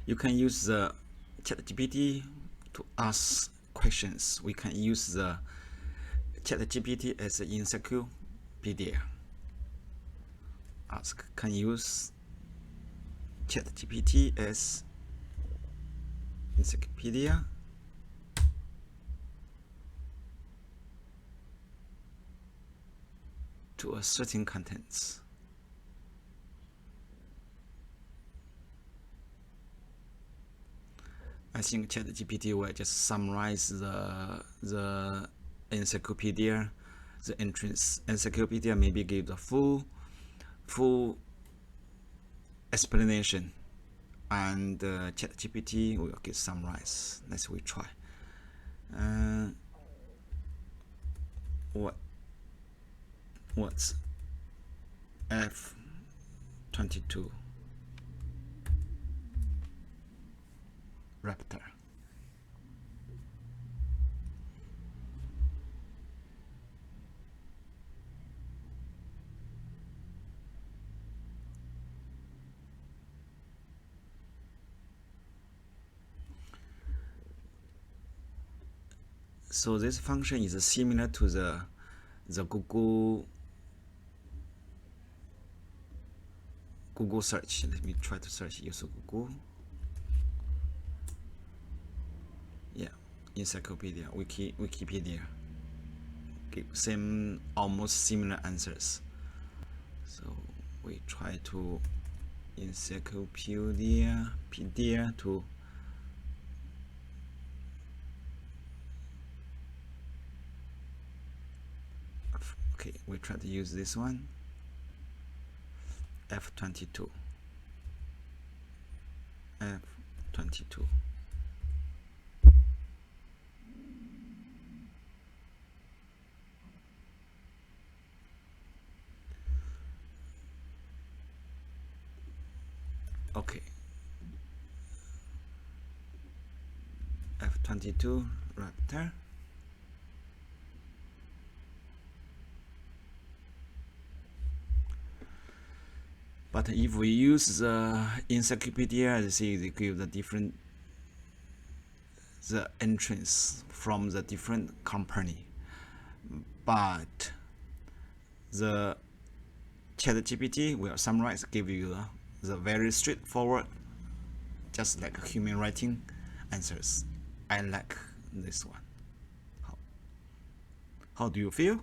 You can use the ChatGPT to ask questions. We can use the ChatGPT as an encyclopedia. Can use ChatGPT as encyclopedia. To a certain contents. I think ChatGPT will just summarize the encyclopedia, the entrance encyclopedia, maybe give the full explanation, and ChatGPT will get summarize. Let's we try. What's F22 Raptor? So this function is similar to the Google search. Let me try to search use Google. Yeah, encyclopedia, Wikipedia. Give same, almost similar answers. So we try to encyclopedia to okay, we try to use this one. F22. Okay. F22 Raptor. But if we use the encyclopedia, you see they give the different entrance from the different company. But the ChatGPT will summarize, give you the very straightforward, just like human writing answers. I like this one. How do you feel?